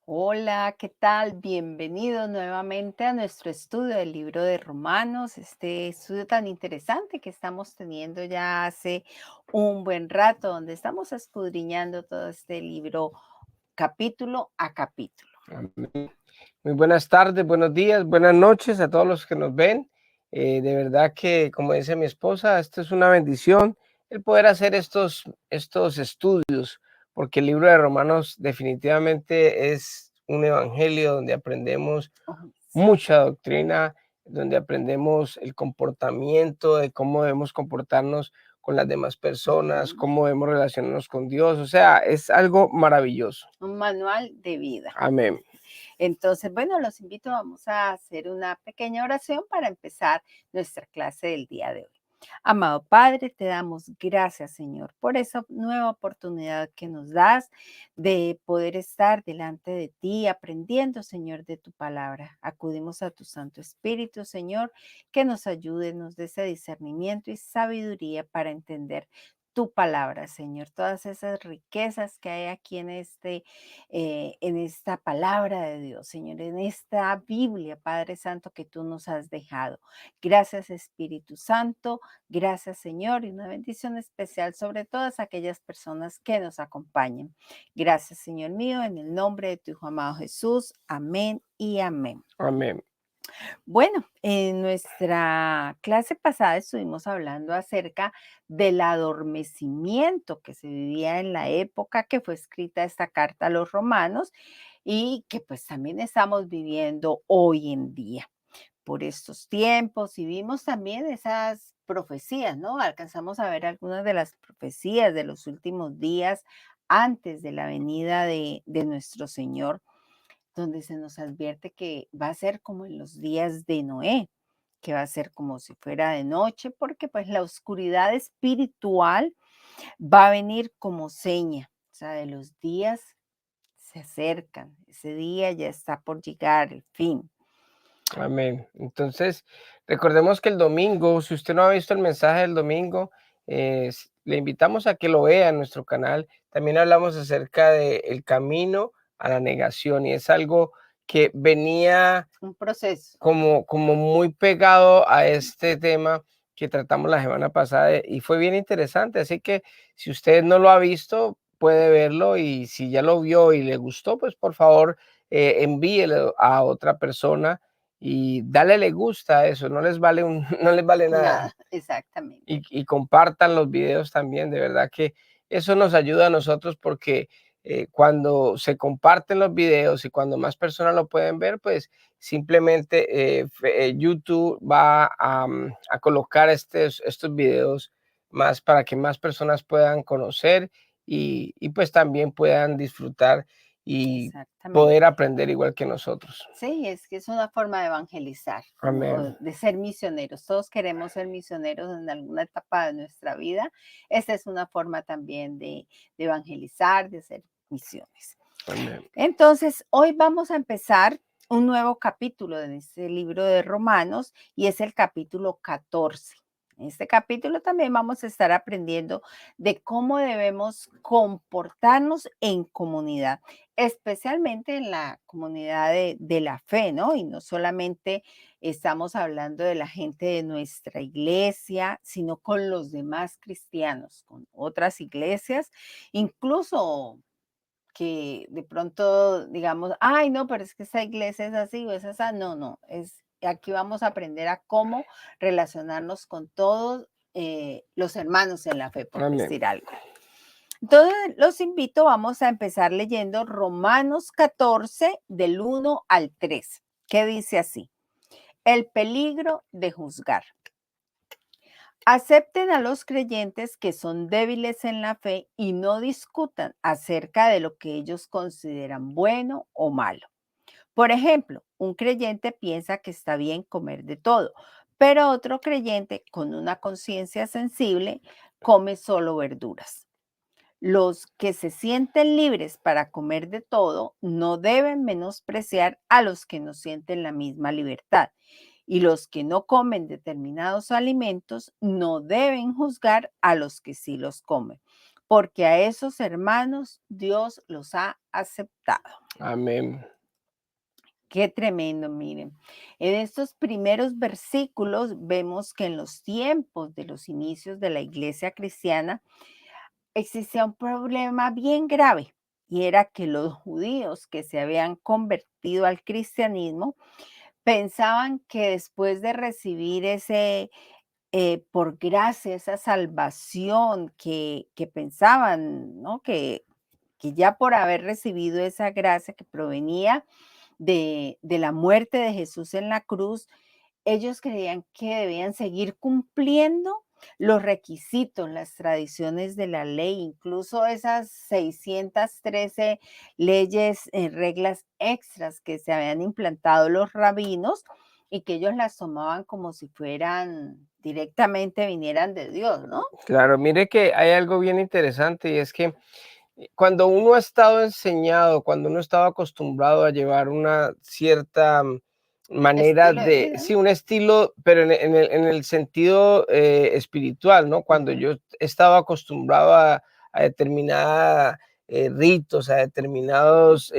Hola, ¿qué tal? Bienvenidos nuevamente a nuestro estudio del libro de Romanos, este estudio tan interesante que estamos teniendo ya hace un buen rato, donde estamos escudriñando todo este libro capítulo a capítulo. Amén. Muy buenas tardes, buenos días, buenas noches a todos los que nos ven. De verdad que, como dice mi esposa, esto es una bendición el poder hacer estos estudios, porque el libro de Romanos definitivamente es un evangelio donde aprendemos Oh, sí. mucha doctrina, donde aprendemos el comportamiento, de cómo debemos comportarnos con las demás personas, Ujú. cómo debemos relacionarnos con Dios. O sea, es algo maravilloso. Un manual de vida. Amén. Entonces, bueno, los invito, vamos a hacer una pequeña oración para empezar nuestra clase del día de hoy. Amado Padre, te damos gracias, Señor, por esa nueva oportunidad que nos das de poder estar delante de ti, aprendiendo, Señor, de tu palabra. Acudimos a tu Santo Espíritu, Señor, que nos ayude, nos dé ese discernimiento y sabiduría para entender tu palabra, Señor. Todas esas riquezas que hay aquí en esta palabra de Dios, Señor, en esta Biblia, Padre Santo, que tú nos has dejado. Gracias, Espíritu Santo. Gracias, Señor, y una bendición especial sobre todas aquellas personas que nos acompañan. Gracias, Señor mío, en el nombre de tu Hijo amado Jesús. Amén y amén. Amén. Bueno, en nuestra clase pasada estuvimos hablando acerca del adormecimiento que se vivía en la época que fue escrita esta carta a los romanos y que pues también estamos viviendo hoy en día por estos tiempos y vimos también esas profecías, ¿no? Alcanzamos a ver algunas de las profecías de los últimos días antes de la venida de nuestro Señor, donde se nos advierte que va a ser como en los días de Noé, que va a ser como si fuera de noche, porque pues la oscuridad espiritual va a venir como seña, o sea, de los días se acercan, ese día ya está por llegar, el fin. Amén. Entonces, recordemos que el domingo, si usted no ha visto el mensaje del domingo, le invitamos a que lo vea en nuestro canal. También hablamos acerca del camino a la negación y es algo que venía Un proceso. como muy pegado a este tema que tratamos la semana pasada y fue bien interesante. Así que si usted no lo ha visto, puede verlo y si ya lo vio y le gustó, pues por favor envíelo a otra persona y dale le gusta a eso, no les vale no les vale nada Nada, exactamente. y compartan los videos también, de verdad que eso nos ayuda a nosotros porque cuando se comparten los videos y cuando más personas lo pueden ver, pues simplemente YouTube va a colocar estos videos más para que más personas puedan conocer y pues también puedan disfrutar y Exactamente. poder aprender igual que nosotros. Sí, es que es una forma de evangelizar, como Amén. de ser misioneros. Todos queremos ser misioneros en alguna etapa de nuestra vida. Esta es una forma también de evangelizar, de hacer misiones. Amén. Entonces, hoy vamos a empezar un nuevo capítulo de este libro de Romanos y es el capítulo 14. En este capítulo también vamos a estar aprendiendo de cómo debemos comportarnos en comunidad, especialmente en la comunidad de la fe, ¿no? Y no solamente estamos hablando de la gente de nuestra iglesia, sino con los demás cristianos, con otras iglesias, incluso que de pronto digamos, ay, no, pero es que esa iglesia es así o es esa. No, no, aquí vamos a aprender a cómo relacionarnos con todos los hermanos en la fe, por Amén. decir algo. Entonces, los invito, vamos a empezar leyendo Romanos 14 del 1 al 3, que dice así: el peligro de juzgar. Acepten a los creyentes que son débiles en la fe y no discutan acerca de lo que ellos consideran bueno o malo. Por ejemplo, un creyente piensa que está bien comer de todo, pero otro creyente con una conciencia sensible come solo verduras. Los que se sienten libres para comer de todo no deben menospreciar a los que no sienten la misma libertad. Y los que no comen determinados alimentos no deben juzgar a los que sí los comen, porque a esos hermanos Dios los ha aceptado. Amén. Qué tremendo, miren. En estos primeros versículos vemos que en los tiempos de los inicios de la iglesia cristiana existía un problema bien grave y era que los judíos que se habían convertido al cristianismo pensaban que después de recibir ese, por gracia, esa salvación que pensaban, ¿no? Que ya por haber recibido esa gracia que provenía de la muerte de Jesús en la cruz, ellos creían que debían seguir cumpliendo los requisitos, las tradiciones de la ley, incluso esas 613 leyes, reglas extras que se habían implantado los rabinos y que ellos las tomaban como si fueran directamente vinieran de Dios, ¿no? Claro, mire que hay algo bien interesante y es que cuando uno ha estado enseñado, cuando uno estaba acostumbrado a llevar una cierta manera Estilo de de, vida, sí, ¿no? un estilo, pero en el sentido espiritual, ¿no? Cuando Ujú, yo estaba acostumbrado a determinados ritos, a determinados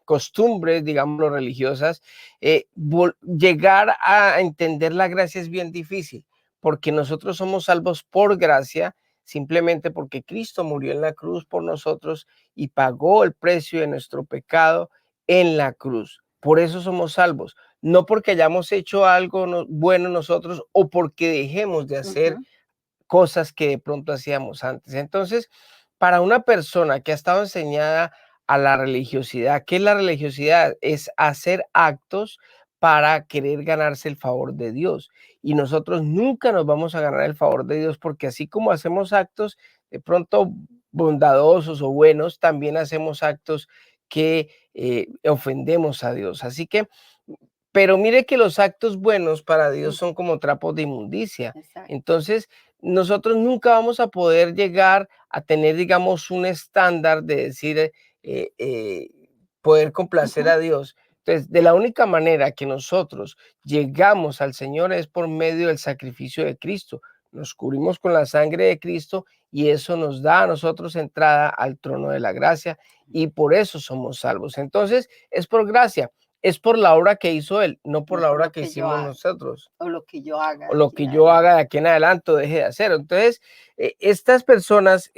costumbres, digamos, religiosas, llegar a entender la gracia es bien difícil, porque nosotros somos salvos por gracia simplemente porque Cristo murió en la cruz por nosotros y pagó el precio de nuestro pecado en la cruz. Por eso somos salvos, no porque hayamos hecho algo bueno nosotros o porque dejemos de hacer ujú, cosas que de pronto hacíamos antes. Entonces, para una persona que ha estado enseñada a la religiosidad, ¿qué es la religiosidad? Es hacer actos para querer ganarse el favor de Dios. Y nosotros nunca nos vamos a ganar el favor de Dios porque así como hacemos actos de pronto bondadosos o buenos, también hacemos actos que ofendemos a Dios. Así que, pero mire que los actos buenos para Dios ujú, son como trapos de inmundicia. exacto. Entonces, nosotros nunca vamos a poder llegar a tener, digamos, un estándar de decir, eh, eh, poder complacer Ujú, a Dios. Entonces, de la única manera que nosotros llegamos al Señor es por medio del sacrificio de Cristo. Nos cubrimos con la sangre de Cristo y eso nos da a nosotros entrada al trono de la gracia y por eso somos salvos. Entonces, es por gracia, es por la obra que hizo Él, no por no la por obra lo que que yo hicimos haga nosotros o lo que yo haga o de lo aquí en que yo adelante. haga de aquí en adelante o deje de hacer. Entonces, estas personas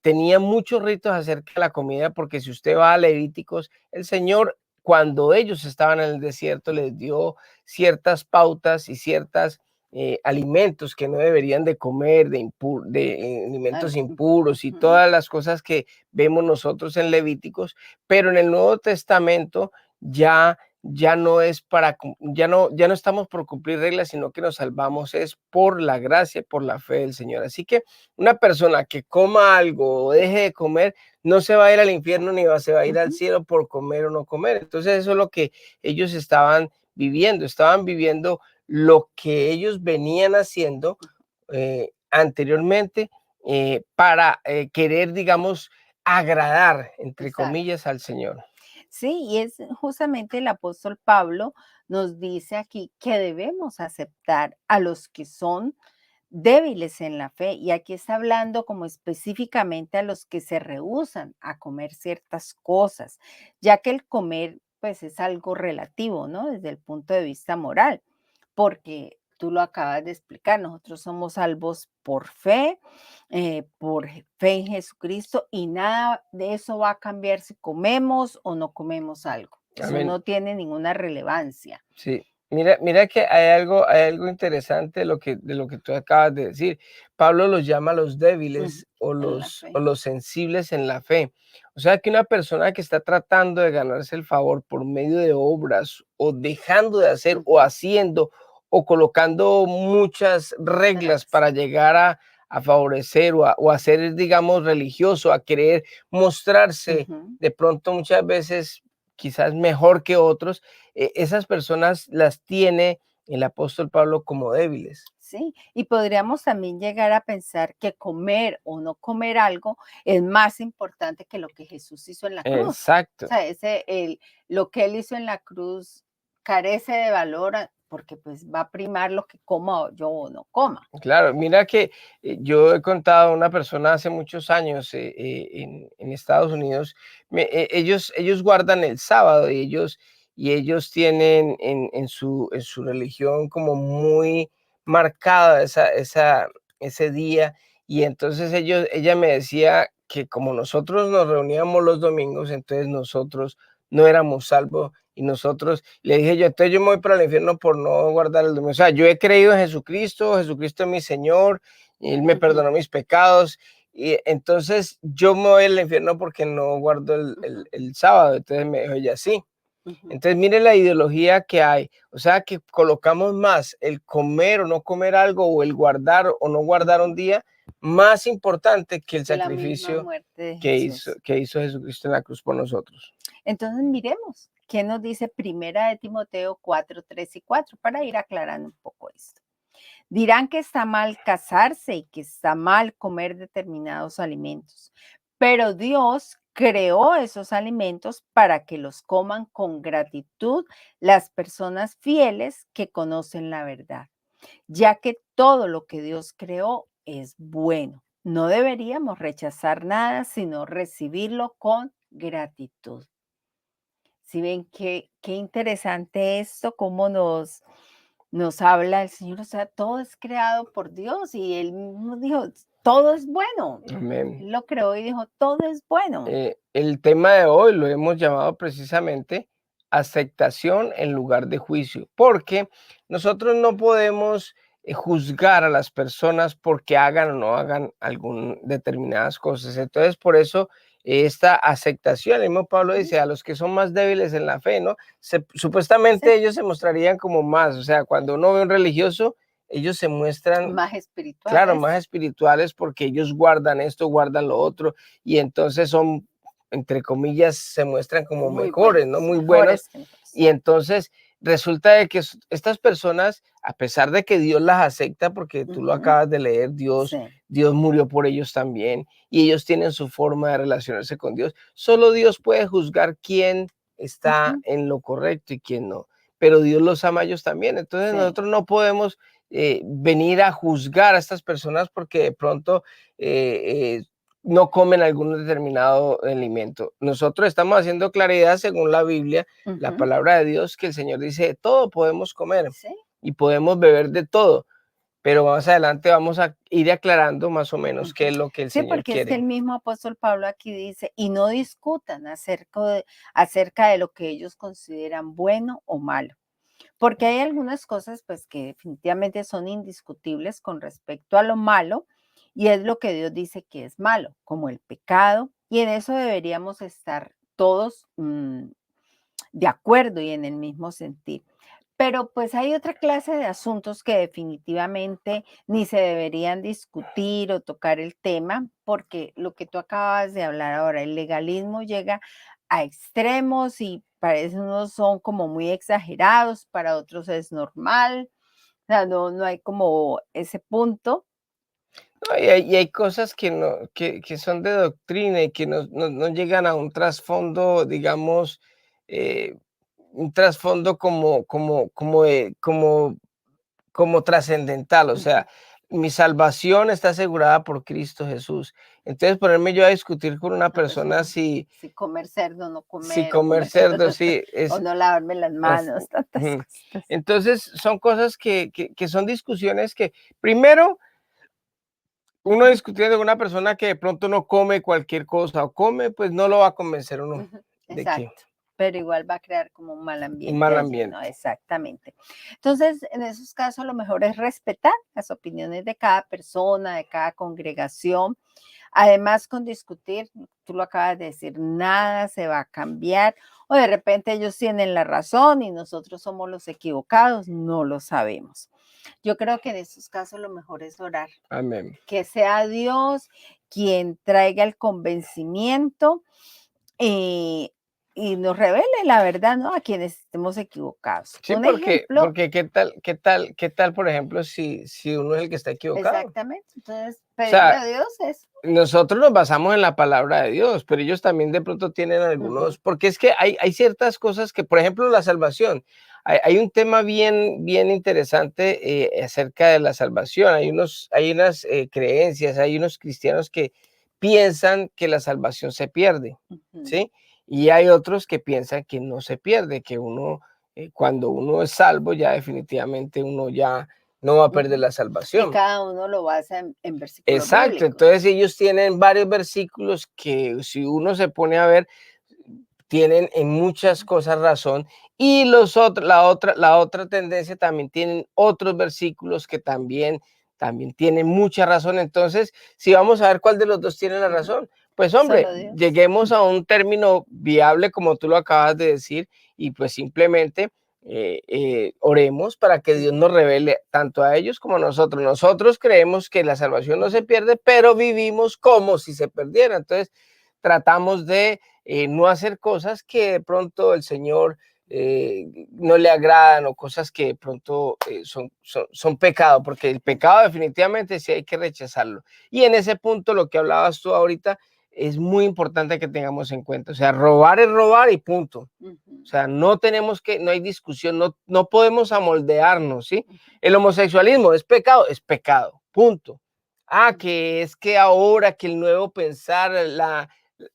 tenían muchos ritos acerca de la comida, porque si usted va a Levíticos, el Señor, cuando ellos estaban en el desierto, les dio ciertas pautas y ciertas alimentos que no deberían de comer, de alimentos impuros y Ujú, todas las cosas que vemos nosotros en Levíticos, pero en el Nuevo Testamento ya no es ya no estamos por cumplir reglas, sino que nos salvamos es por la gracia, por la fe del Señor. Así que una persona que coma algo o deje de comer, no se va a ir al infierno ni se va a ir al ujú, cielo por comer o no comer. Entonces eso es lo que ellos estaban viviendo lo que ellos venían haciendo anteriormente para querer, digamos, agradar, entre exacto. comillas, al Señor. Sí, y es justamente el apóstol Pablo nos dice aquí que debemos aceptar a los que son débiles en la fe, y aquí está hablando como específicamente a los que se rehúsan a comer ciertas cosas, ya que el comer pues es algo relativo, ¿no? Desde el punto de vista moral, porque tú lo acabas de explicar, nosotros somos salvos por fe, fe en Jesucristo y nada de eso va a cambiar si comemos o no comemos algo. Eso Amén. no tiene ninguna relevancia. Sí, mira que hay algo interesante de lo que tú acabas de decir. Pablo los llama los Ujú, débiles o en la los, o fe. los sensibles en la fe. O sea que una persona que está tratando de ganarse el favor por medio de obras o dejando de hacer o Ujú, haciendo o colocando muchas reglas gracias. para llegar a favorecer o a ser, digamos, religioso, a querer mostrarse Ujú. de pronto muchas veces quizás mejor que otros, esas personas las tiene el apóstol Pablo como débiles. Sí, y podríamos también llegar a pensar que comer o no comer algo es más importante que lo que Jesús hizo en la cruz. O Exacto, sea, lo que él hizo en la cruz carece de valor porque pues va a primar lo que coma yo o no coma. Claro, mira que yo he contado a una persona hace muchos años en Estados Unidos, ellos guardan el sábado y ellos tienen en su religión como muy marcada ese día. Y entonces ella me decía que como nosotros nos reuníamos los domingos, entonces nosotros no éramos salvos y nosotros, le dije yo, entonces yo me voy para el infierno por no guardar el domingo. O sea, yo he creído en Jesucristo, Jesucristo es mi Señor, y Él me Ujú, perdonó mis pecados, y entonces yo me voy al infierno porque no guardo ujú, el sábado. Entonces me dijo ella, sí. ujú, Entonces mire la ideología que hay, o sea que colocamos más el comer o no comer algo o el guardar o no guardar un ujú. día más importante que el Que la misma sacrificio muerte de Jesús. que hizo Jesucristo en la cruz por nosotros. Entonces miremos, ¿qué nos dice Primera de Timoteo 4, 3 y 4 para ir aclarando un poco esto? Dirán que está mal casarse y que está mal comer determinados alimentos, pero Dios creó esos alimentos para que los coman con gratitud las personas fieles que conocen la verdad, ya que todo lo que Dios creó es bueno. No deberíamos rechazar nada, sino recibirlo con gratitud. Si ven qué interesante esto, cómo nos habla el Señor, o sea, todo es creado por Dios y Él mismo dijo, todo es bueno. Amén. Él lo creó y dijo, todo es bueno. El tema de hoy lo hemos llamado precisamente aceptación en lugar de juicio, porque nosotros no podemos juzgar a las personas porque hagan o no hagan algún determinadas cosas. Entonces, por eso esta aceptación, el mismo Pablo Ujú, dice, a los que son más débiles en la fe, ¿no? sí, Supuestamente ellos se mostrarían como más, o sea, cuando uno ve un religioso, ellos se muestran, más claro, más espirituales, espirituales porque ellos guardan esto, guardan lo otro, y entonces son, entre comillas, se muestran como muy mejores, ¿no? buenos, Muy buenos. mejores que nosotros. Y entonces resulta de que estas personas, a pesar de que Dios las acepta, porque tú lo Ujú, acabas de leer, sí, Dios murió por ellos también, y ellos tienen su forma de relacionarse con Dios. Solo Dios puede juzgar quién está ujú, en lo correcto y quién no, pero Dios los ama a ellos también. Entonces sí, nosotros no podemos venir a juzgar a estas personas porque de pronto no comen algún determinado alimento. Nosotros estamos haciendo claridad según la Biblia, la ujú, palabra de Dios, que el Señor dice, de todo podemos comer sí, y podemos beber de todo, pero más adelante vamos a ir aclarando más o menos qué ujú. es lo que el Sí, Señor porque es que quiere. el mismo apóstol Pablo aquí dice, y no discutan acerca de lo que ellos consideran bueno o malo. Porque hay algunas cosas, pues, que definitivamente son indiscutibles con respecto a lo malo, y es lo que Dios dice que es malo, como el pecado, y en eso deberíamos estar todos de acuerdo y en el mismo sentir. Pero pues hay otra clase de asuntos que definitivamente ni se deberían discutir o tocar el tema, porque lo que tú acabas de hablar ahora, el legalismo llega a extremos y parece unos son como muy exagerados, para otros es normal, o sea, no hay como ese punto. No, y hay cosas que, no, que son de doctrina y que no llegan a un trasfondo, digamos, eh, un trasfondo como trascendental, o Ujú, sea, mi salvación está asegurada por Cristo Jesús. Entonces, ponerme yo a discutir con una una persona persona, si comer cerdo, no si comer, o comer comer cerdo, sí, o no lavarme las es- manos, tantas ujú. cosas. Entonces, son cosas que son discusiones que, primero, uno Ujú, discutiendo con una persona que de pronto no come cualquier cosa o come, pues no lo va a convencer uno ujú, de que exacto, pero igual va a crear como un mal un ambiente mal allí, ¿no? ambiente. Exactamente. Entonces, en esos casos, lo mejor es respetar las opiniones de cada persona, de cada congregación. Además, con discutir, tú lo acabas de decir, nada se va a cambiar, o de repente ellos tienen la razón y nosotros somos los equivocados, no lo sabemos. Yo creo que en esos casos lo mejor es orar, Amén. que sea Dios quien traiga el convencimiento. y nos revele la verdad, ¿no? A quienes estemos equivocados. Sí, Un porque, ejemplo, porque qué tal, por ejemplo, si uno es el que está equivocado. O exactamente. Entonces, pedirle sea, a Dios es. nosotros nos basamos en la palabra de Dios, pero ellos también de pronto tienen Ujú, algunos, porque es que hay ciertas cosas que, por ejemplo, la salvación. Hay un tema bien interesante acerca de la salvación. Hay unas creencias, hay unos cristianos que piensan que la salvación se pierde, ujú, ¿sí? Y hay otros que piensan que no se pierde, que uno, cuando uno es salvo, ya definitivamente uno ya no va a perder ujú. la Y salvación. cada uno lo basa en versículos Exacto, bíblicos. entonces ellos tienen varios versículos que si uno se pone a ver, tienen en muchas cosas razón y la otra tendencia también tienen otros versículos que también tienen mucha razón. Entonces, si vamos a ver cuál de los dos tiene la Ujú. razón, pues hombre, Solo Dios. lleguemos a un término viable como tú lo acabas de decir y pues simplemente oremos para que Dios nos Ujú, revele tanto a ellos como a nosotros. Nosotros creemos que la salvación no se pierde, pero vivimos como si se perdiera. Entonces, tratamos de no hacer cosas que de pronto el Señor no le agradan o cosas que de pronto son pecado, porque el ujú, pecado definitivamente sí hay que rechazarlo. Y en ese punto, lo que hablabas tú ahorita, es muy importante que tengamos en cuenta. O sea, robar es robar y punto. O ujú, sea, no hay discusión, no podemos amoldearnos, ¿sí? ujú, El homosexualismo es pecado, punto. Ah, ujú. que es que ahora que el nuevo pensar,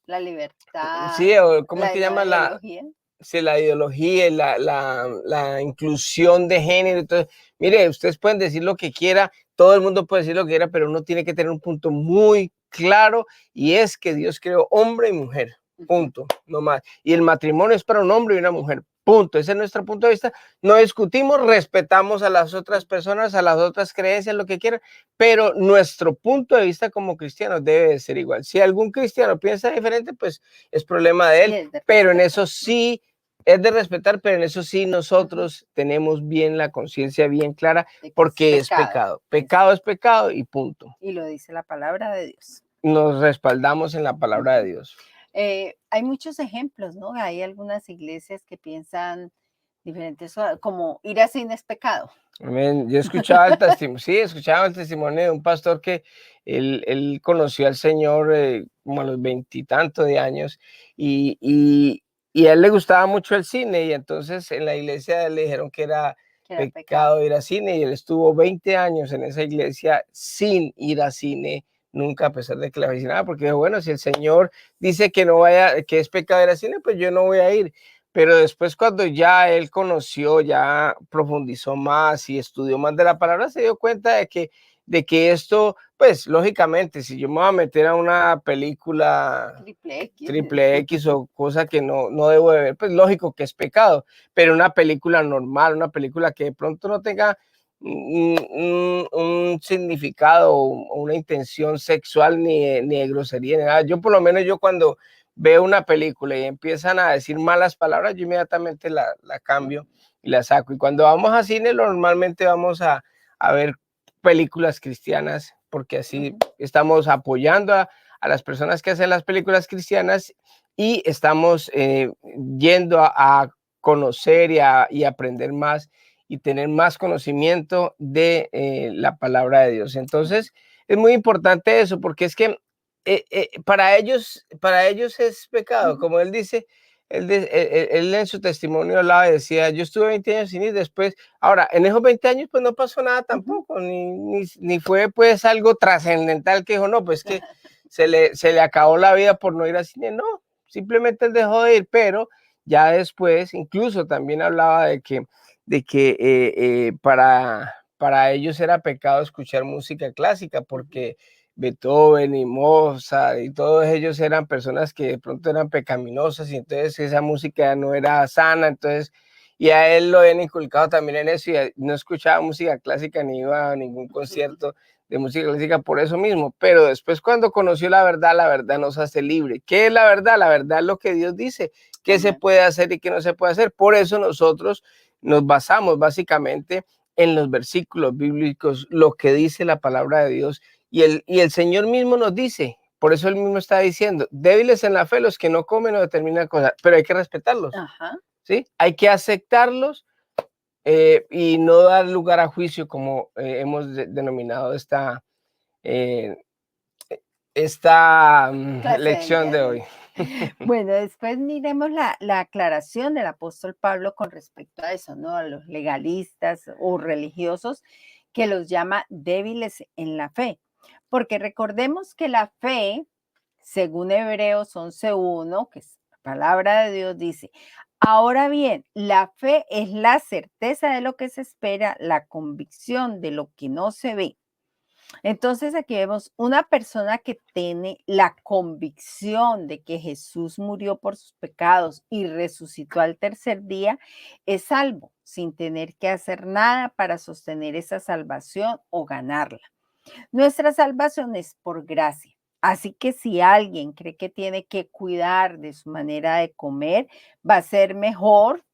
La libertad, sí, o ¿cómo es la que nueva llama ideología. sí, la ideología y la inclusión de género? Entonces, mire, ustedes pueden decir lo que quiera, todo el mundo puede decir lo que quiera, pero uno tiene que tener un punto muy claro y es que Dios creó hombre y mujer, Ujú, punto, no más. Y el matrimonio es para un hombre y una mujer, punto. Ese es nuestro punto de vista. No discutimos, respetamos a las otras ujú. personas, a las otras creencias, lo que quieran, pero nuestro punto de vista como cristianos debe de ser igual. Si algún cristiano piensa diferente, pues es problema de Y él, es de pero en respetar. eso sí es de respetar, pero en eso sí Ujú. nosotros tenemos bien la conciencia bien clara De que es porque es pecado. pecado. Pecado es pecado y punto. Y lo dice la palabra de Dios. Nos respaldamos en la palabra de Ujú. Dios. Hay muchos ejemplos, ¿no? Hay algunas iglesias que piensan diferentes, como ir a cine es pecado. Amén. Yo escuchaba el testimonio, sí, escuchaba el testimonio de un pastor que él conoció al Señor como a los veintitantos de años y a él le gustaba mucho el cine y entonces en la iglesia le dijeron que era Que era pecado. pecado ir a cine y él estuvo 20 años en esa iglesia sin ir a cine nunca a pesar de que la nada porque dijo, bueno, si el Señor dice que no vaya, que es pecado ir a cine, pues yo no voy a ir. Pero después cuando ya él conoció, ya profundizó más y estudió más de la palabra, se dio cuenta de que esto, pues lógicamente, si yo me voy a meter a una película Triple X. triple X o cosa que no debo de ver, pues lógico que es pecado, pero una película normal, una película que de pronto no tenga un significado o una intención sexual ni de grosería, ni nada. Yo por lo menos yo cuando veo una película y empiezan a decir malas palabras, yo inmediatamente la cambio y la saco. Y cuando vamos a cine, normalmente vamos a ver películas cristianas, porque así Ujú, estamos apoyando a las personas que hacen las películas cristianas y estamos yendo a conocer y aprender más y tener más conocimiento de la palabra de Dios. ujú, Entonces, es muy importante eso, porque es que para ellos es pecado, ujú, como él dice, él en su testimonio hablaba y decía, yo estuve 20 años sin ir, después, ahora, en esos 20 años pues no pasó nada ujú. tampoco, ni fue pues algo trascendental que dijo, no, pues que se le acabó la vida por no ir al cine, no, simplemente él dejó de ir, pero ya después, incluso también hablaba de que para ellos era pecado escuchar música clásica, Ujú, porque Beethoven y Mozart y todos ellos eran personas que de pronto eran pecaminosas y entonces esa música no era sana, entonces, y a él lo habían inculcado también en eso y no escuchaba música clásica ni iba a ningún ujú, concierto de música clásica por eso mismo, pero después cuando conoció la verdad nos hace libre. ¿Qué es la verdad? La verdad es lo que Dios dice, qué se amén. puede hacer y qué no se puede hacer. Por eso nosotros nos basamos básicamente en los versículos bíblicos, lo que dice la palabra de Dios y el Señor mismo nos dice, Por eso él mismo está diciendo, débiles en la fe los que no comen o determinan cosas, pero hay que respetarlos, Ajá. ¿sí? Hay que aceptarlos y no dar lugar a juicio como hemos denominado eh, esta Clase del lección día de de hoy. hoy. Bueno, después miremos la aclaración del apóstol Pablo con respecto a eso, ¿no? A los legalistas o religiosos que los llama débiles en la fe. Porque recordemos que la fe, según Hebreos 11:1, que es la palabra de Dios, dice, ahora bien, la fe es la certeza de lo que se espera, la convicción de lo que no se ve. Entonces aquí vemos una persona que tiene la convicción de que Jesús murió por sus pecados y resucitó al tercer día, es salvo sin tener que hacer nada para sostener esa salvación o ganarla. Nuestra salvación es por gracia. Así que si alguien cree que tiene que cuidar de su manera de comer, va a ser mejor,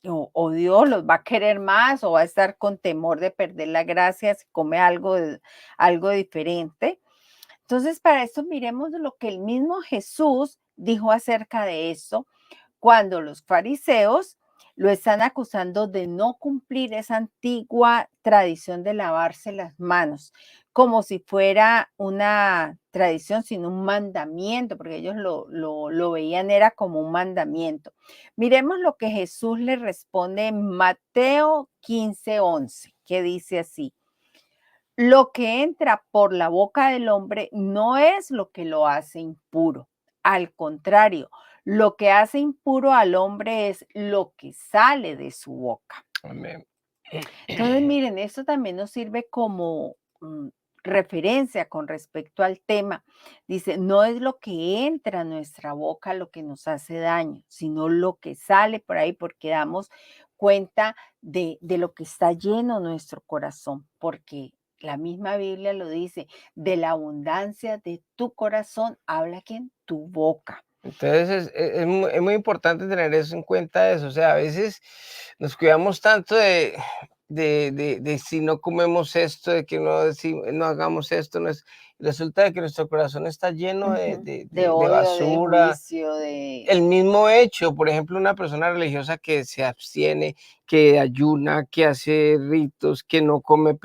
o Dios los va a querer más o va a estar con temor de perder la gracia si come algo diferente. Entonces, para esto miremos lo que el mismo Jesús dijo acerca de esto cuando los fariseos lo están acusando de no cumplir esa antigua tradición de lavarse las manos, como si fuera una tradición, sino un mandamiento, porque ellos lo veían era como un mandamiento. Miremos lo que Jesús le responde en Mateo 15:11, que dice así. Lo que entra por la boca del hombre no es lo que lo hace impuro. Al contrario, lo que hace impuro al hombre es lo que sale de su boca. Amén. Entonces, miren, esto también nos sirve como referencia con respecto al tema. Dice, no es lo que entra a nuestra boca lo que nos hace daño, sino lo que sale por ahí, porque damos cuenta de lo que está lleno nuestro corazón, porque la misma Biblia lo dice, de la abundancia de tu corazón habla que en tu boca. Entonces es muy importante tener eso en cuenta eso, o sea, a veces nos cuidamos tanto de si no comemos esto, de que no, si no hagamos esto, no es, resulta de que nuestro corazón está lleno Ujú. De de odio, de basura, juicio, de... el mismo hecho, por ejemplo, una persona religiosa que se abstiene, que ayuna, que hace ritos, que no come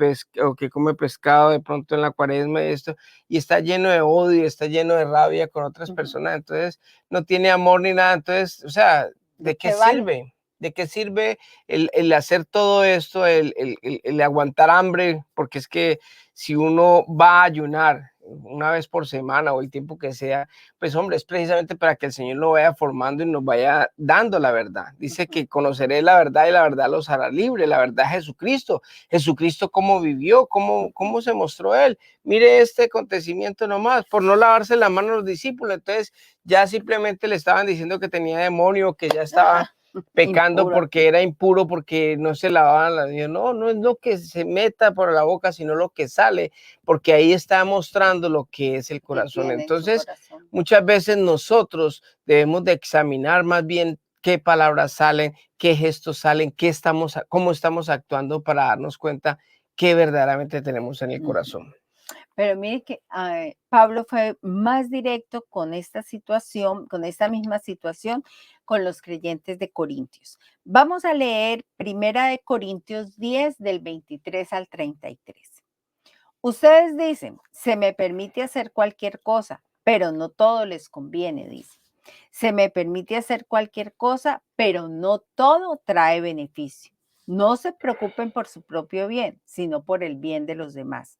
o que come pescado de pronto en la cuaresma y esto, y está lleno de odio, está lleno de rabia con otras Ujú. personas, entonces no tiene amor ni nada, entonces, o sea, ¿De ¿de qué qué vale? sirve? ¿De qué sirve el hacer todo esto, el aguantar hambre? Porque es que si uno va a ayunar una vez por semana o el tiempo que sea, pues hombre, es precisamente para que el Señor lo vaya formando y nos vaya dando la verdad. Dice Ujú. que conoceré la verdad y la verdad los hará libre. La verdad es Jesucristo. Jesucristo cómo vivió, cómo se mostró él. Mire este acontecimiento nomás, por no lavarse la mano a los discípulos. Entonces ya simplemente le estaban diciendo que tenía demonio, que ya estaba Ajá, pecando impuro. porque era impuro, porque no se lavaban las manos. No, no es lo que se meta por la boca, sino lo que sale, porque ahí está mostrando lo que es el Que corazón. tiene en su Entonces, corazón. muchas veces nosotros debemos de examinar más bien qué palabras salen, qué gestos salen, cómo estamos actuando para darnos cuenta qué verdaderamente tenemos en el Ujú. corazón. Pero mire que Pablo fue más directo con esta situación, con esta misma situación, con los creyentes de Corintios. Vamos a leer Primera de Corintios 10 del 23 al 33. Ustedes dicen, se me permite hacer cualquier cosa, pero no todo les conviene, dice. Se me permite hacer cualquier cosa, pero no todo trae beneficio. No se preocupen por su propio bien, sino por el bien de los demás.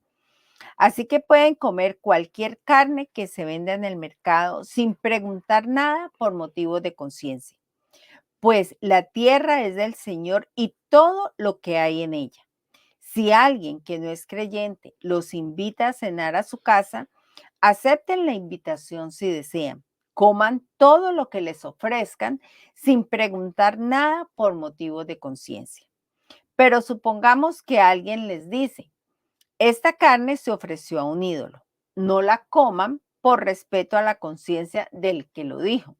Así que pueden comer cualquier carne que se venda en el mercado sin preguntar nada por motivos de conciencia, pues la tierra es del Señor y todo lo que hay en ella. Si alguien que no es creyente los invita a cenar a su casa, acepten la invitación si desean. Coman todo lo que les ofrezcan sin preguntar nada por motivos de conciencia. Pero supongamos que alguien les dice, esta carne se ofreció a un ídolo. No la coman por respeto a la conciencia del que lo dijo.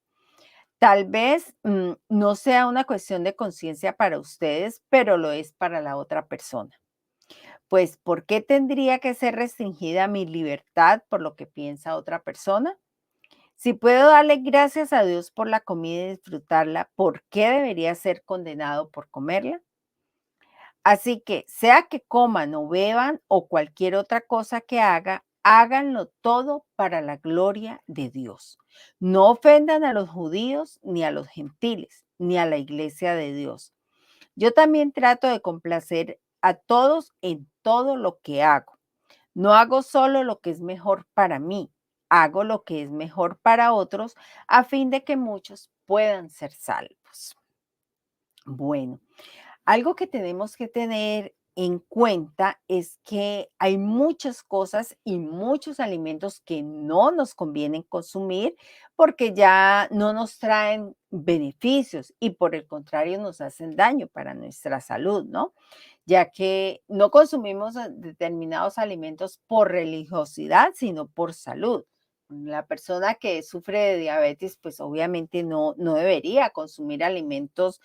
Tal vez no sea una cuestión de conciencia para ustedes, pero lo es para la otra persona. Pues, ¿por qué tendría que ser restringida mi libertad por lo que piensa otra persona? Si puedo darle gracias a Dios por la comida y disfrutarla, ¿por qué debería ser condenado por comerla? Así que, sea que coman o beban o cualquier otra cosa que haga, háganlo todo para la gloria de Dios. No ofendan a los judíos, ni a los gentiles, ni a la iglesia de Dios. Yo también trato de complacer a todos en todo lo que hago. No hago solo lo que es mejor para mí, hago lo que es mejor para otros a fin de que muchos puedan ser salvos. Bueno, algo que tenemos que tener en cuenta es que hay muchas cosas y muchos alimentos que no nos convienen consumir porque ya no nos traen beneficios y por el contrario nos hacen daño para nuestra salud, ¿no? Ya que no consumimos determinados alimentos por religiosidad, sino por salud. La persona que sufre de diabetes, pues obviamente no debería consumir alimentos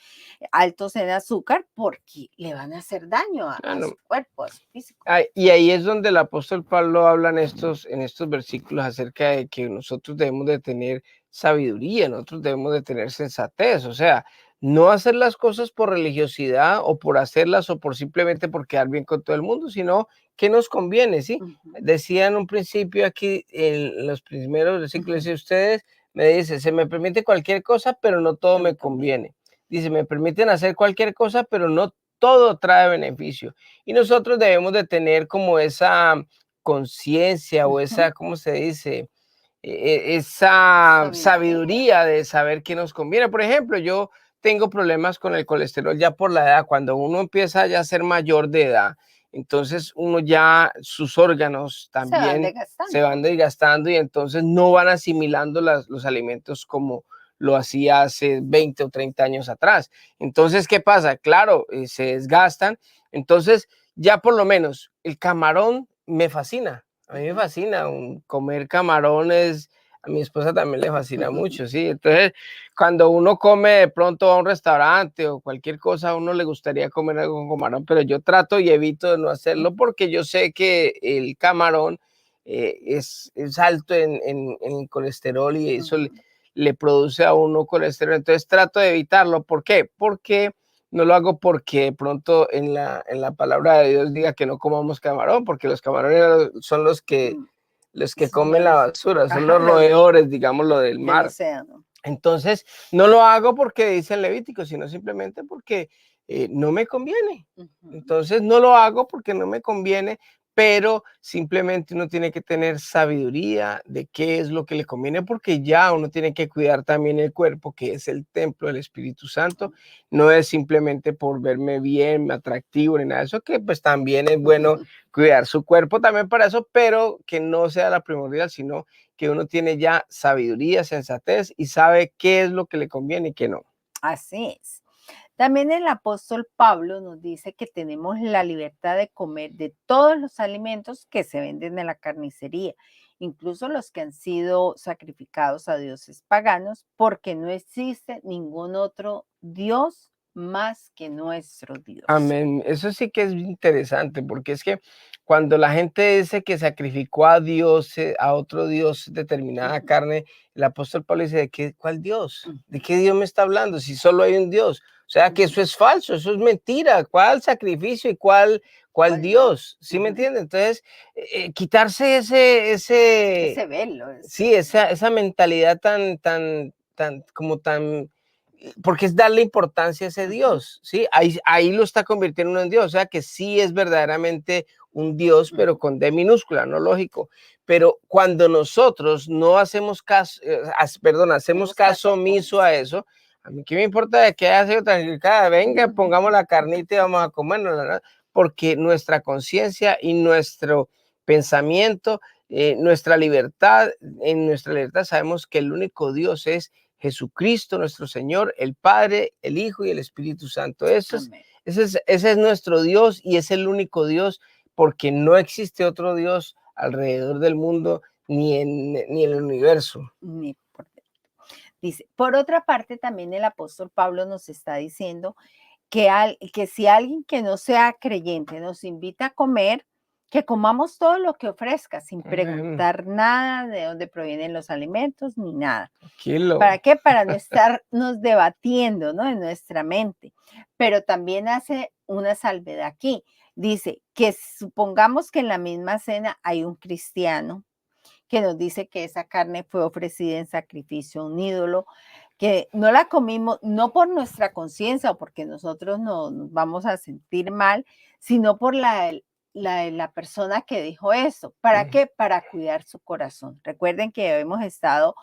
altos en azúcar porque le van a hacer daño a su Claro. cuerpo, a su físico. Y ahí es donde el apóstol Pablo habla en estos versículos acerca de que nosotros debemos de tener sabiduría, nosotros debemos de tener sensatez, o sea, no hacer las cosas por religiosidad o por hacerlas o por simplemente por quedar bien con todo el mundo, sino que nos conviene, ¿sí? Ujú, Decía en un principio aquí, en los primeros versículos, ujú. dice ustedes, me dice, se me permite cualquier cosa, pero no todo No me me conviene. conviene. Dice, me permiten hacer cualquier cosa, pero no todo trae beneficio. Y nosotros debemos de tener como esa conciencia o Ujú. esa, ¿cómo se dice? Esa Sabiduría. sabiduría de saber qué nos conviene. Por ejemplo, yo tengo problemas con el colesterol ya por la edad. Cuando uno empieza ya a ser mayor de edad, entonces uno ya, sus órganos Se van también se desgastando. van desgastando y entonces no van asimilando los alimentos como lo hacía hace 20 o 30 años atrás. Entonces, ¿qué pasa? Claro, se desgastan. Entonces, ya por lo menos el camarón me fascina. A mí me Ujú. fascina comer camarones, a mi esposa también le fascina mucho, ¿sí? Entonces, cuando uno come de pronto a un restaurante o cualquier cosa, a uno le gustaría comer algo con camarón, pero yo trato y evito de no hacerlo porque yo sé que el camarón es alto en el colesterol y eso Ujú. le produce a uno colesterol. Entonces, trato de evitarlo. ¿Por qué? Porque no lo hago porque de pronto en la palabra de Dios diga que no comamos camarón, porque los camarones son Mm, los que son comen la los, basura, son ajá, los los roedores, digamos, lo del del mar. océano. Entonces, no lo hago porque dice el Levítico, sino simplemente porque no me conviene. Ujú. Entonces, no lo hago porque no me conviene, pero simplemente uno tiene que tener sabiduría de qué es lo que le conviene, porque ya uno tiene que cuidar también el cuerpo, que es el templo del Espíritu Santo. No es simplemente por verme bien, atractivo, ni nada de eso, que pues también es bueno cuidar su cuerpo también para eso, pero que no sea la primordial, sino que uno tiene ya sabiduría, sensatez y sabe qué es lo que le conviene y qué no. Así es. También el apóstol Pablo nos dice que tenemos la libertad de comer de todos los alimentos que se venden en la carnicería, incluso los que han sido sacrificados a dioses paganos, porque no existe ningún otro Dios más que nuestro Dios. Amén. Eso sí que es interesante, porque es que cuando la gente dice que sacrificó a Dios, a otro Dios determinada Ujú, carne, el apóstol Pablo dice, ¿cuál Dios? ¿De ujú, qué Dios me está hablando? Si solo hay un Dios. O sea que ujú. eso es falso, eso es mentira. ¿Cuál sacrificio y cuál ¿Cuál Dios? Dios? ¿Sí me Ujú. entiende? Entonces, quitarse ese, Ese velo es. sí, esa mentalidad tan, porque es darle importancia a ese Ujú, Dios, ¿sí? Ahí lo está convirtiendo uno en Dios, o sea que sí es verdaderamente un Dios, pero ujú. con D minúscula, ¿no? Lógico. Pero cuando nosotros no hacemos caso, perdón, hacemos Hacemos caso caso omiso a omiso. eso, a mí qué me importa de que haya sido sacrificada, venga, pongamos la carnita y vamos a comernos, ¿no? Porque nuestra conciencia y nuestro pensamiento, nuestra libertad, en nuestra libertad sabemos que el único Dios es Jesucristo, nuestro Señor, el Padre, el Hijo y el Espíritu Santo. Amén. Ese es nuestro Dios y es el único Dios porque no existe otro Dios alrededor del mundo ni en el universo. Ni por Dice, por otra parte, también el apóstol Pablo nos está diciendo que si alguien que no sea creyente nos invita a comer, que comamos todo lo que ofrezca, sin Amén. preguntar nada de dónde provienen los alimentos ni nada. Tranquilo. ¿Para qué? Para no estarnos debatiendo, ¿no? En nuestra mente. Pero también hace una salvedad aquí. Dice que supongamos que en la misma cena hay un cristiano que nos dice que esa carne fue ofrecida en sacrificio a un ídolo, que no la comimos no por nuestra conciencia o porque nosotros nos vamos a sentir mal, sino por la persona que dijo eso. ¿Para Ujú. qué? Para cuidar su corazón. Recuerden que hemos estado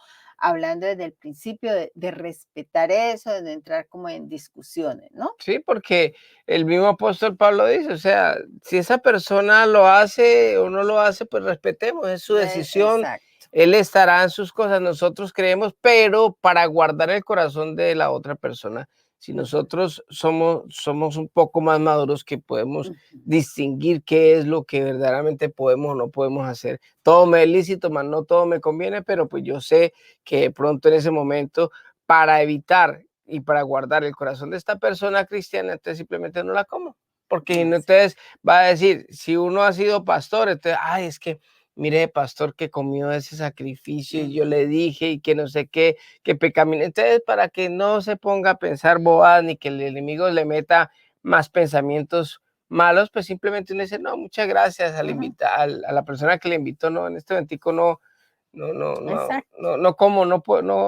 hablando desde el principio de respetar eso, de no entrar como en discusiones, ¿no? Sí, porque el mismo apóstol Pablo dice, o sea, si esa persona lo hace o no lo hace, pues respetemos, es su decisión, Exacto. él estará en sus cosas, nosotros creemos, pero para guardar el corazón de la otra persona, si Ujú, nosotros somos un poco más maduros que podemos ujú. distinguir qué es lo que verdaderamente podemos o no podemos hacer. Todo me es lícito, más no todo me conviene, pero pues yo sé que de pronto en ese momento, para evitar y para guardar el corazón de esta persona cristiana, entonces simplemente no la como. Porque si no, Así es. entonces va a decir, si uno ha sido pastor, entonces, ay, es que mire, pastor que comió ese sacrificio y yo Ujú, le dije y que no sé qué, que pecamino. Entonces, para que no se ponga a pensar bobadas ni que el enemigo le meta más pensamientos malos, pues simplemente uno dice, no, muchas gracias ujú. a la persona que le invitó, no, en este momentico Exacto. no como, no,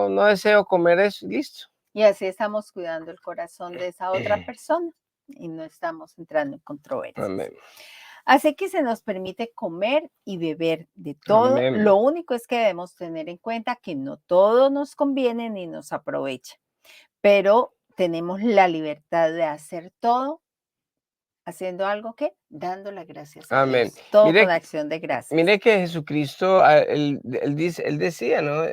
no deseo comer eso, y listo. Y así estamos cuidando el corazón de esa otra persona y no estamos entrando en controversias. Amén. Así que se nos permite comer y beber de todo. Amén. Lo único es que debemos tener en cuenta que no todo nos conviene ni nos aprovecha, pero tenemos la libertad de hacer todo haciendo algo que dando las gracias a Amén. Dios, todo con Mire, acción de gracias. mire que Jesucristo, él decía, ¿no?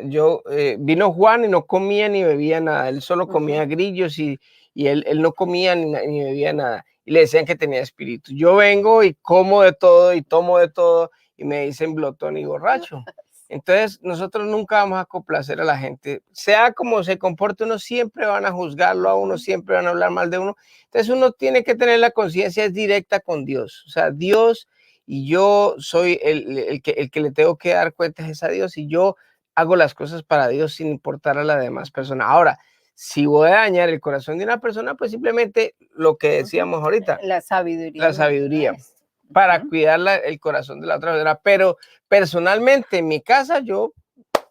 Vino Juan y no comía ni bebía nada, él solo Ujú. comía grillos y él no comía ni bebía nada. Y le decían que tenía espíritu. Yo vengo y como de todo y tomo de todo y me dicen glotón y borracho. Entonces, nosotros nunca vamos a complacer a la gente. Sea como se comporte uno, siempre van a juzgarlo a uno, Ujú. siempre van a hablar mal de uno. Entonces, uno tiene que tener la conciencia directa con Dios. O sea, Dios y yo soy el que le tengo que dar cuentas es a Dios y yo hago las cosas para Dios sin importar a la demás Ujú. persona. Ahora, si voy a dañar el corazón de una persona, pues simplemente lo que Ujú. decíamos ahorita, La sabiduría la nos lleva a sabiduría esto. para Ujú. cuidar el corazón de la otra persona. Pero personalmente en mi casa yo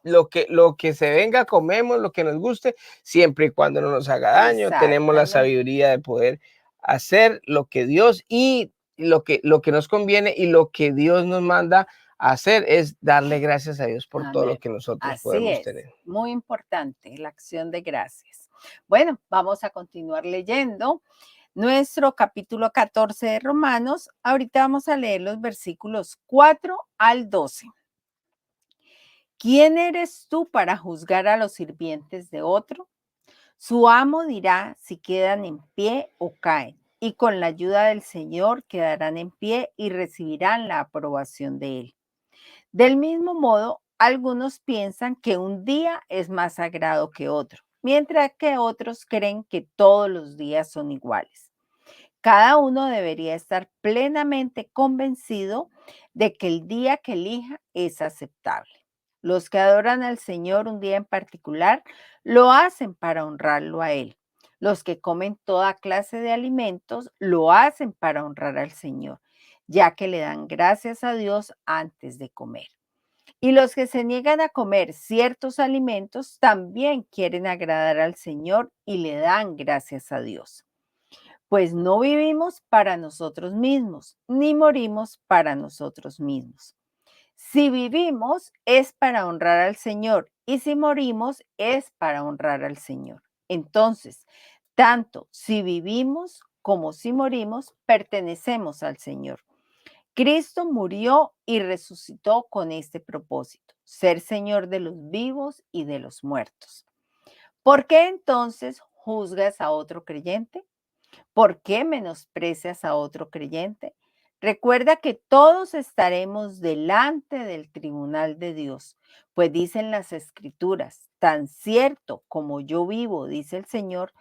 lo que se venga, comemos, lo que nos guste, siempre y cuando no nos haga daño, tenemos la Exactamente. sabiduría de poder hacer lo que Dios y lo que nos conviene y lo que Dios nos manda a hacer es darle gracias a Dios por todo lo Amén. que nosotros Así podemos es, tener. muy importante la acción de gracias. Bueno, vamos a continuar leyendo nuestro capítulo 14 de Romanos. Ahorita vamos a leer los versículos 4 al 12. ¿Quién eres tú para juzgar a los sirvientes de otro? Su amo dirá si quedan en pie o caen, y con la ayuda del Señor quedarán en pie y recibirán la aprobación de Él. Del mismo modo, algunos piensan que un día es más sagrado que otro, mientras que otros creen que todos los días son iguales. Cada uno debería estar plenamente convencido de que el día que elija es aceptable. Los que adoran al Señor un día en particular lo hacen para honrarlo a Él. Los que comen toda clase de alimentos lo hacen para honrar al Señor, ya que le dan gracias a Dios antes de comer. Y los que se niegan a comer ciertos alimentos también quieren agradar al Señor y le dan gracias a Dios. Pues no vivimos para nosotros mismos, ni morimos para nosotros mismos. Si vivimos es para honrar al Señor y si morimos es para honrar al Señor. Entonces, tanto si vivimos como si morimos, pertenecemos al Señor. Cristo murió y resucitó con este propósito, ser Señor de los vivos y de los muertos. ¿Por qué entonces juzgas a otro creyente? ¿Por qué menosprecias a otro creyente? Recuerda que todos estaremos delante del tribunal de Dios, pues dicen las escrituras, tan cierto como yo vivo, dice el Señor,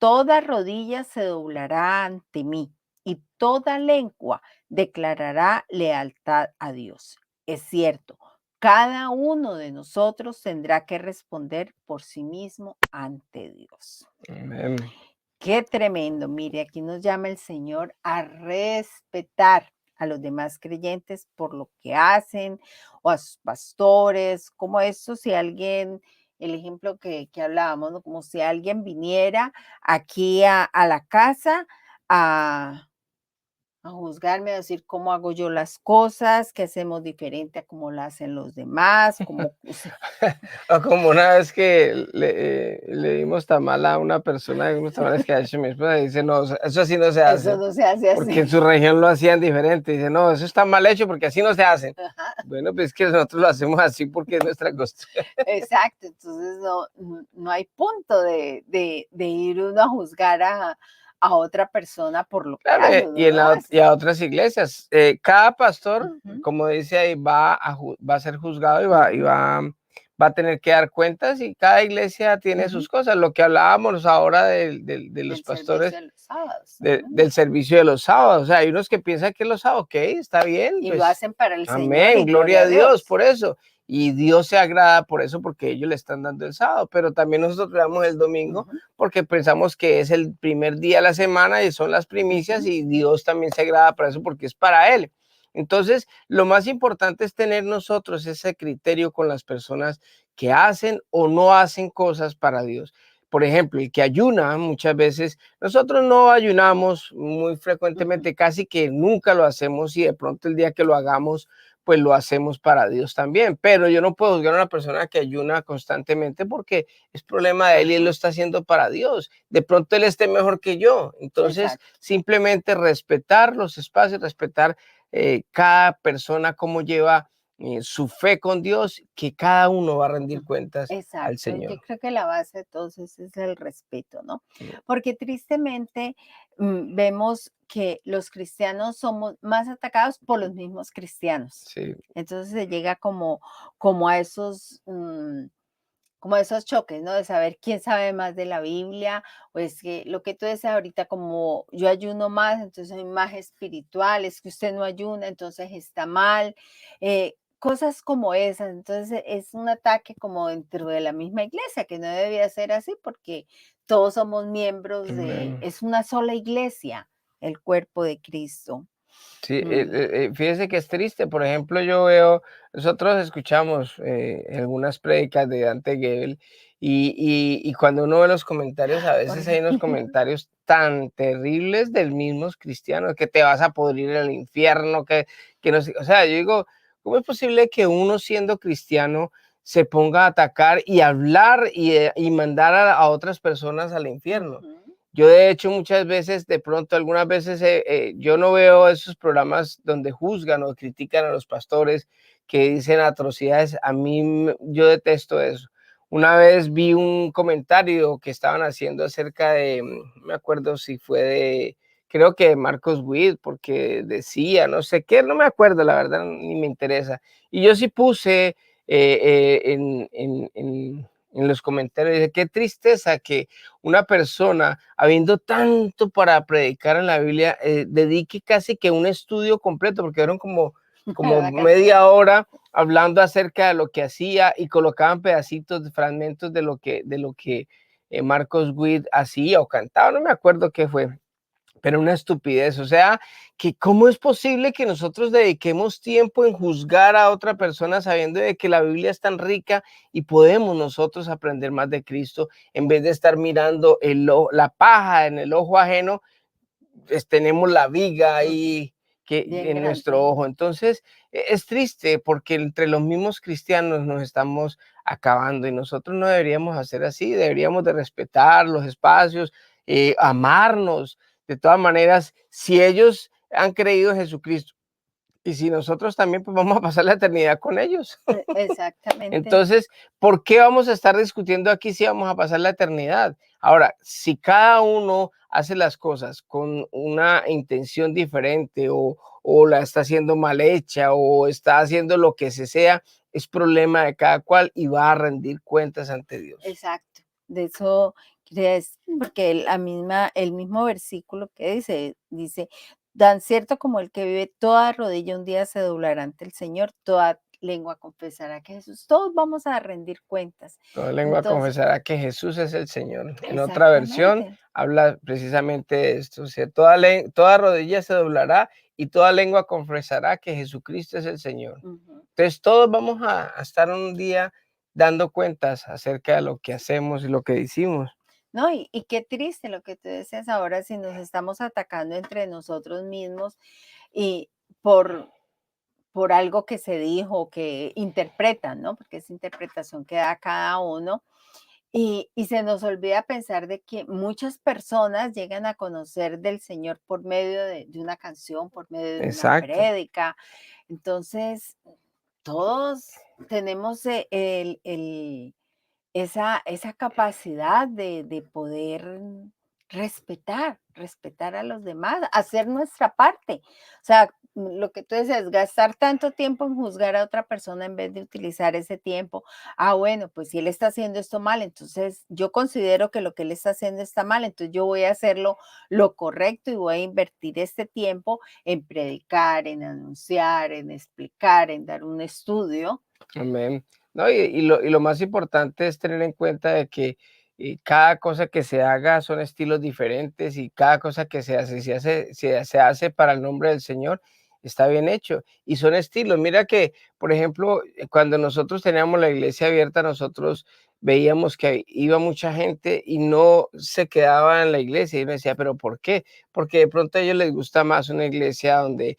toda rodilla se doblará ante mí y toda lengua declarará lealtad a Dios. Es cierto, cada uno de nosotros tendrá que responder por sí mismo ante Dios. Amén. Qué tremendo. Mire, aquí nos llama el Señor a respetar a los demás creyentes por lo que hacen o a sus pastores, como eso, si alguien, el ejemplo que hablábamos, ¿no? Como si alguien viniera aquí a la casa a juzgarme, a decir cómo hago yo las cosas, qué hacemos diferente a cómo lo hacen los demás, como, O como una vez que le dimos tamal a una persona, unos tamales que ha hecho mi esposa, y dice, no, eso así no se eso hace, no se hace porque en así. su región lo hacían diferente. Dice, no, eso está mal hecho porque así no se hacen. Ajá. Bueno, pues es que nosotros lo hacemos así porque es nuestra costumbre. Exacto, entonces no hay punto de ir uno a juzgar a otra persona por lo que Claro, hace, uno y, en lo y hace. a otras iglesias. Cada pastor, Ujú, como dice ahí, va a ser juzgado ujú, va a tener que dar cuentas y cada iglesia tiene sus ujú. cosas. Lo que hablábamos ahora de los Del servicio pastores, de los sábados también. del servicio de los sábados. O sea, hay unos que piensan que los sábados, ok, está bien, Y lo pues hacen para el Señor amén, y gloria gloria a a Dios Dios. por eso. Y Dios se agrada por eso porque ellos le están dando el sábado, pero también nosotros le damos el domingo Ujú, porque pensamos que es el primer día de la semana y son las primicias ujú, y Dios también se agrada por eso porque es para Él. Entonces, lo más importante es tener nosotros ese criterio con las personas que hacen o no hacen cosas para Dios. Por ejemplo, el que ayuna, muchas veces nosotros no ayunamos muy ujú. frecuentemente, casi que nunca lo hacemos y de pronto el día que lo hagamos, pues lo hacemos para Dios también. Pero yo no puedo juzgar a una persona que ayuna constantemente porque es problema de él y él lo Ajá, está haciendo para Dios. De pronto él esté mejor que yo. Entonces, exacto. simplemente respetar los espacios, respetar cada persona cómo lleva su fe con Dios, que cada uno va a rendir Ujú, cuentas al exacto. Yo Señor. creo que la base de todos es el respeto, ¿no? Porque tristemente vemos que los cristianos somos más atacados por los mismos cristianos. Sí, Entonces se llega como a esos, como a esos choques, ¿no? De saber quién sabe más de la Biblia, o es que lo que tú decías ahorita, como yo ayuno más, entonces soy más espiritual, es que usted no ayuna, entonces está mal. Cosas como esas, entonces es un ataque como dentro de la misma iglesia, que no debería ser así porque todos somos miembros amén. es una sola iglesia, el cuerpo de Cristo. Sí, Mm, fíjese que es triste. Por ejemplo, yo veo, nosotros escuchamos algunas prédicas de Dante Gebel y cuando uno ve los comentarios, a veces hay unos horrible. comentarios tan terribles del mismos cristianos, que te vas a pudrir en el infierno, que no sé, o sea, yo digo, ¿cómo es posible que uno siendo cristiano se ponga a atacar y hablar y mandar a otras personas al infierno? Ujú, Yo de hecho muchas veces, de pronto, algunas veces yo no veo esos programas donde juzgan o critican a los pastores que dicen atrocidades. A mí, yo detesto eso. Una vez vi un comentario que estaban haciendo acerca de, no me acuerdo si fue de, creo que de Marcos Witt, porque decía, no sé qué, no me acuerdo, la verdad, ni me interesa. Y yo sí puse en los comentarios, dije, qué tristeza que una persona, habiendo tanto para predicar en la Biblia, dedique casi que un estudio completo, porque eran como la cantidad. media hora hablando acerca de lo que hacía y colocaban pedacitos, fragmentos de lo que Marcos Witt hacía o cantaba, no me acuerdo qué fue, pero una estupidez. O sea, que cómo es posible que nosotros dediquemos tiempo en juzgar a otra persona sabiendo de que la Biblia es tan rica y podemos nosotros aprender más de Cristo en vez de estar mirando la paja en el ojo ajeno, pues tenemos la viga Ujú, ahí que bien en grande nuestro ahí. ojo. Entonces, es triste porque entre los mismos cristianos nos estamos acabando y nosotros no deberíamos hacer así, deberíamos de respetar los espacios, amarnos. De todas maneras, si ellos han creído en Jesucristo y si nosotros también, pues vamos a pasar la eternidad con ellos. Exactamente. Entonces, ¿por qué vamos a estar discutiendo aquí si vamos a pasar la eternidad? Ahora, si cada uno hace las cosas con una intención diferente o la está haciendo mal hecha o está haciendo lo que se sea, es problema de cada cual y va a rendir cuentas ante Dios. Exacto. De eso crees, porque el mismo versículo que dice, tan cierto como el que vive, toda rodilla un día se doblará ante el Señor, toda lengua confesará que Jesús, todos vamos a rendir cuentas. Toda lengua Entonces, confesará que Jesús es el Señor. En otra versión exactamente. habla precisamente de esto. O sea, toda rodilla se doblará y toda lengua confesará que Jesucristo es el Señor. Ujú. Entonces todos vamos a estar un día dando cuentas acerca de lo que hacemos y lo que decimos. No, y qué triste lo que tú decías ahora, si nos estamos atacando entre nosotros mismos y por, por algo que se dijo, que interpretan, ¿no? Porque es interpretación que da cada uno. Y se nos olvida pensar de que muchas personas llegan a conocer del Señor por medio de una canción, por medio de una Exacto. prédica. Entonces, todos tenemos esa capacidad de poder respetar a los demás, hacer nuestra parte. O sea, lo que tú dices, gastar tanto tiempo en juzgar a otra persona en vez de utilizar ese tiempo. Ah, bueno, pues si él está haciendo esto mal, entonces yo considero que lo que él está haciendo está mal, entonces yo voy a hacerlo lo correcto y voy a invertir este tiempo en predicar, en anunciar, en explicar, en dar un estudio. Amén. No, y lo más importante es tener en cuenta de que cada cosa que se haga son estilos diferentes y cada cosa que se hace, se hace para el nombre del Señor, está bien hecho. Y son estilos. Mira que, por ejemplo, cuando nosotros teníamos la iglesia abierta, nosotros veíamos que iba mucha gente y no se quedaba en la iglesia. Y uno decía, ¿pero por qué? Porque de pronto a ellos les gusta más una iglesia donde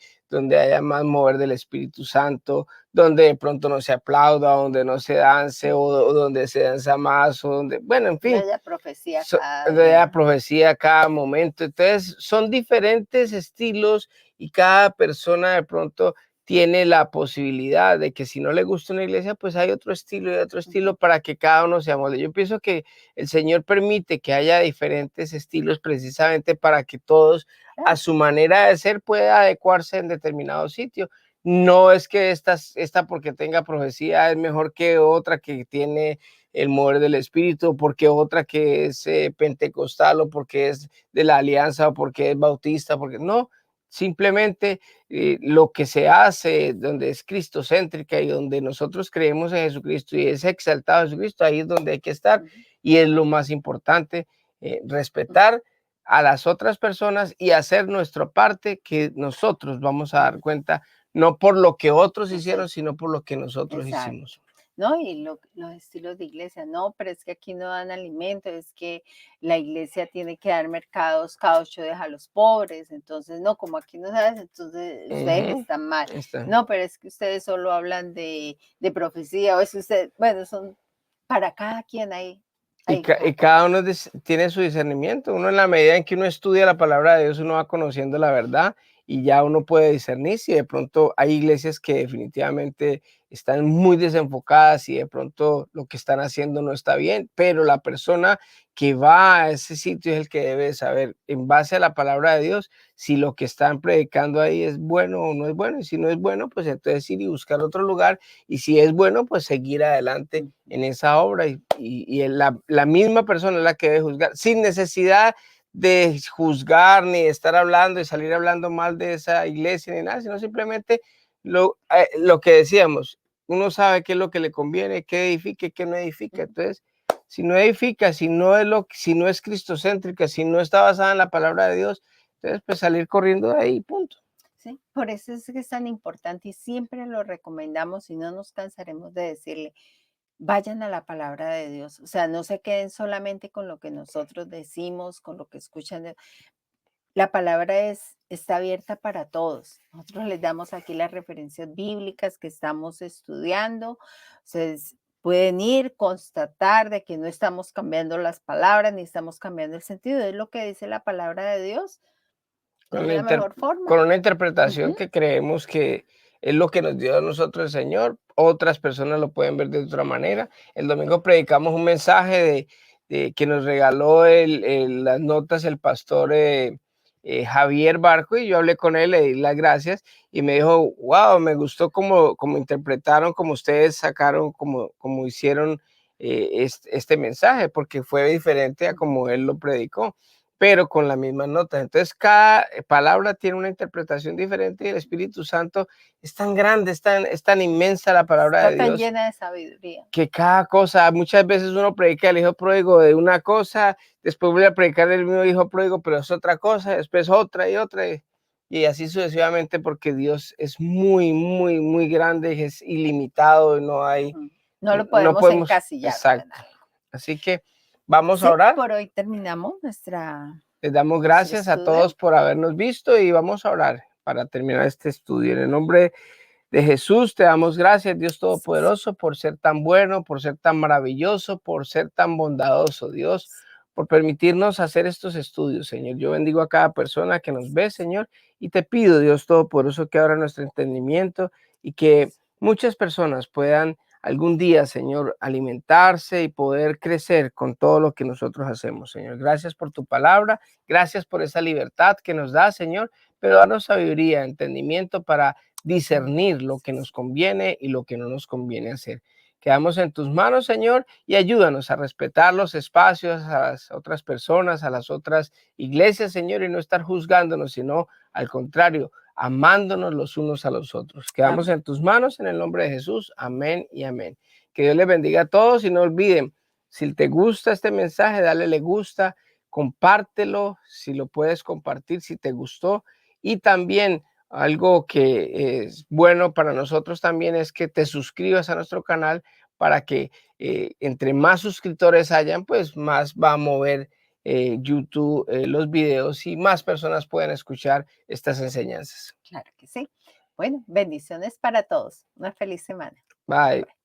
haya más mover del Espíritu Santo, donde de pronto no se aplauda, donde no se dance o donde se danza más, o donde, bueno, en De fin, haya profecía cada de la día. profecía a cada momento. Entonces, son diferentes estilos y cada persona de pronto tiene la posibilidad de que si no le gusta una iglesia, pues hay otro estilo y otro Ujú. estilo para que cada uno se amolde. Yo pienso que el Señor permite que haya diferentes estilos precisamente para que todos a Claro. su manera de ser pueda adecuarse en determinado sitio. No es que esta porque tenga profecía es mejor que otra que tiene el mover del espíritu, porque otra que es pentecostal o porque es de la alianza o porque es bautista, porque no, simplemente lo que se hace donde es cristocéntrica y donde nosotros creemos en Jesucristo y es exaltado Jesucristo, ahí es donde hay que estar Ujú, y es lo más importante, ujú, respetar a las otras personas y hacer nuestra parte que nosotros vamos a dar ujú. cuenta, no por lo que otros Sí, hicieron, sino por lo que nosotros exacto. hicimos. No, y los estilos de iglesia, no, pero es que aquí no dan alimento, es que la iglesia tiene que dar mercados, cada 8 deja a los pobres, entonces, no, como aquí no sabes, entonces ustedes Ujú, están mal. está. No, pero es que ustedes solo hablan de profecía, o es que usted, bueno, son para cada quien Y cada uno tiene su discernimiento. Uno en la medida en que uno estudia la palabra de Dios, uno va conociendo la verdad y ya uno puede discernir si de pronto hay iglesias que definitivamente están muy desenfocadas y de pronto lo que están haciendo no está bien, pero la persona que va a ese sitio es el que debe saber en base a la palabra de Dios si lo que están predicando ahí es bueno o no es bueno. Y si no es bueno, pues entonces ir y buscar otro lugar. Y si es bueno, pues seguir adelante ujú, en esa obra y la misma persona es la que debe juzgar, sin necesidad de juzgar ni de estar hablando y salir hablando mal de esa iglesia ni nada, sino simplemente lo que decíamos, uno sabe qué es lo que le conviene, qué edifica y qué no edifica. ujú. Entonces, si no edifica, si no es cristocéntrica, si no está basada en la palabra de Dios, entonces pues salir corriendo de ahí, punto. Sí, por eso es que es tan importante y siempre lo recomendamos y no nos cansaremos de decirle, vayan a la palabra de Dios, o sea, no se queden solamente con lo que nosotros decimos, con lo que escuchan. La palabra está abierta para todos. Nosotros les damos aquí las referencias bíblicas que estamos estudiando. Ustedes pueden ir, constatar de que no estamos cambiando las palabras ni estamos cambiando el sentido. Es lo que dice la palabra de Dios. Con Es una, la mejor con forma. una interpretación Ujú, que creemos que es lo que nos dio a nosotros el Señor. Otras personas lo pueden ver de otra manera. El domingo predicamos un mensaje que nos regaló las notas el pastor Javier Barco y yo hablé con él, le di las gracias y me dijo, wow, me gustó como interpretaron, como ustedes sacaron, como hicieron este mensaje, porque fue diferente a Ujú. como él lo predicó, pero con la misma nota. Entonces, cada palabra tiene una interpretación diferente y el Espíritu Santo es tan grande, es tan inmensa la palabra Está de tan Dios llena de sabiduría. que cada cosa, muchas veces uno predica el hijo pródigo de una cosa, después vuelve a predicar el mismo hijo pródigo, pero es otra cosa, después otra y otra, y así sucesivamente, porque Dios es muy, muy, muy grande, es ilimitado, no hay, Ujú. No lo no podemos podemos, encasillar en exacto. algo. Así que vamos a Sí, orar. por hoy terminamos Les damos nuestro gracias a estudio. todos por habernos visto y vamos a orar para terminar este estudio. En el nombre de Jesús, te damos gracias, Dios Sí, sí, Todopoderoso, por ser tan bueno, por ser tan maravilloso, por ser tan bondadoso, Dios, por permitirnos hacer estos estudios, Señor. Yo bendigo a cada persona que nos ve, Señor, y te pido, Dios Todopoderoso, que abra nuestro entendimiento y que muchas personas puedan algún día, Señor, alimentarse y poder crecer con todo lo que nosotros hacemos, Señor. Gracias por tu palabra, gracias por esa libertad que nos da, Señor, pero danos sabiduría, entendimiento para discernir lo que nos conviene y lo que no nos conviene hacer. Quedamos en tus manos, Señor, y ayúdanos a respetar los espacios, a las otras personas, a las otras iglesias, Señor, y no estar juzgándonos, sino al contrario, amándonos los unos a los otros. Quedamos amén. en tus manos en el nombre de Jesús. Amén y amén. Que Dios les bendiga a todos y no olviden, si te gusta este mensaje, dale le gusta, compártelo, si lo puedes compartir, si te gustó, y también algo que es bueno para nosotros también es que te suscribas a nuestro canal para que entre más suscriptores hayan, pues más va a mover YouTube los videos y más personas pueden escuchar estas enseñanzas. Claro que sí. Bueno, bendiciones para todos. Una feliz semana. Bye, Bye. bye.